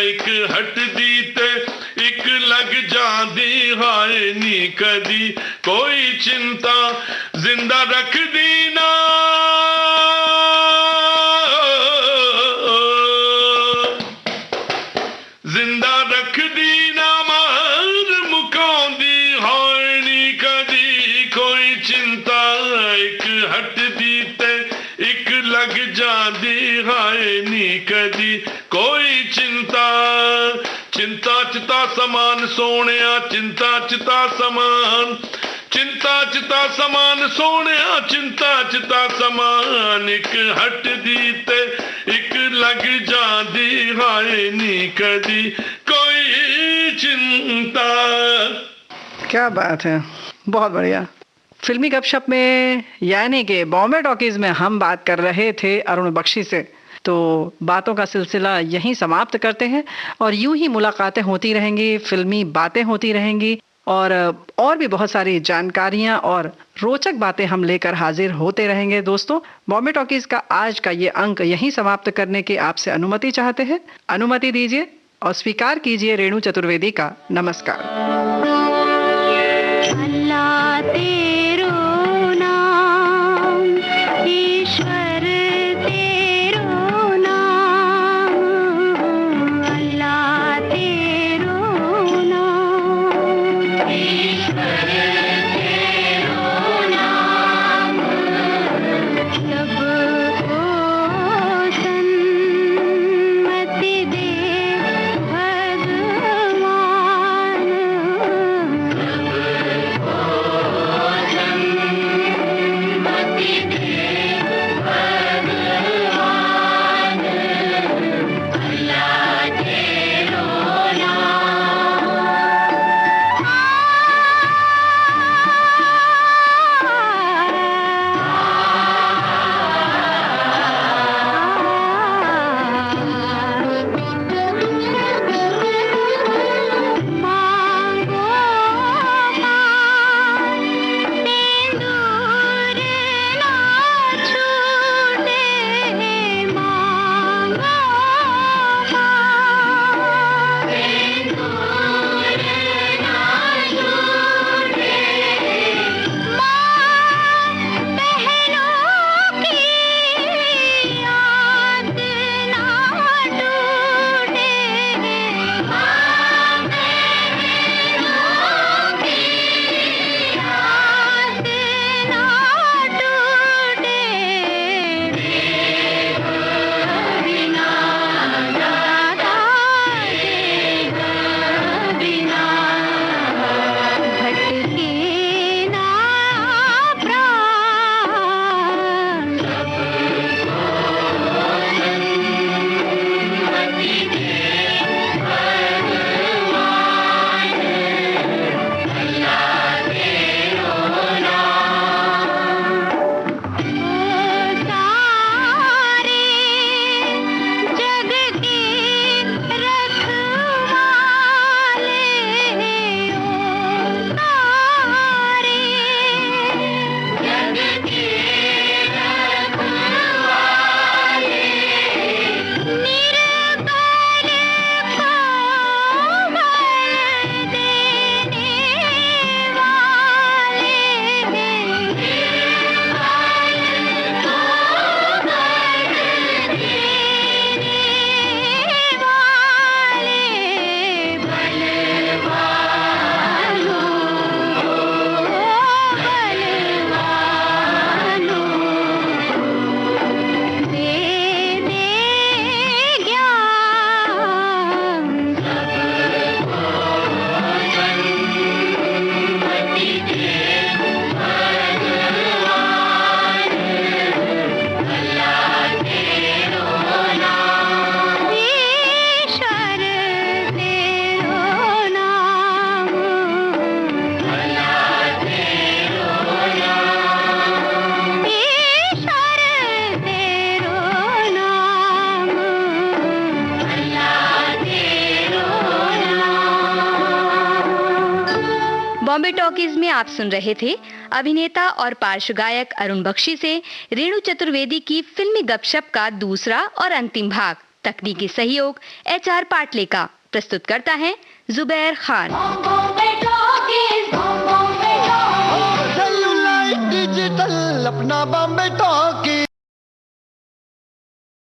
एक हटदी ते एक लग जांदी हाय नी कदी कोई चिंता। जिंदा रख दी ना जिंदा रख दी ना मार मुकांदी हाय नी कदी कोई चिंता। एक हटदी ते एक लग जांदी हाय नी कदी कोई चिंता। चिंता चिता समान सोहणिया चिंता चिता समान। चिंता चिता समान सोहणिया चिंता चिता समान। एक हटदी ते एक लग जांदी हाय नी कदी कोई चिंता। क्या बात है, बहुत बढ़िया। फिल्मी गपशप में यानी कि बॉम्बे टॉकीज में हम बात कर रहे थे अरुण बख्शी से। तो बातों का सिलसिला यहीं समाप्त करते हैं और यूं ही मुलाकातें होती रहेंगी, फिल्मी बातें होती रहेंगी और भी बहुत सारी जानकारियां और रोचक बातें हम लेकर हाजिर होते रहेंगे दोस्तों। बॉम्बे टॉकीज का आज का ये अंक यहीं समाप्त करने की आपसे अनुमति चाहते हैं। अनुमति दीजिए और स्वीकार कीजिए रेणु चतुर्वेदी का नमस्कार। अल्लाह तेरो नाम, ईश्वर तेरो नाम, अल्लाह तेरो नाम, ईश्वर तेरो नाम, सबको सन्मति दे भगवान, बॉम्बे टॉकीज में आप सुन रहे थे अभिनेता और पार्श्व गायक अरुण बख्शी से रेणु चतुर्वेदी की फिल्मी गपशप का दूसरा और अंतिम भाग। तकनीकी सहयोग HR पाटले का। प्रस्तुत करता है जुबैर खान। सेलुलाइट डिजिटल अपना बॉम्बे टॉकीज।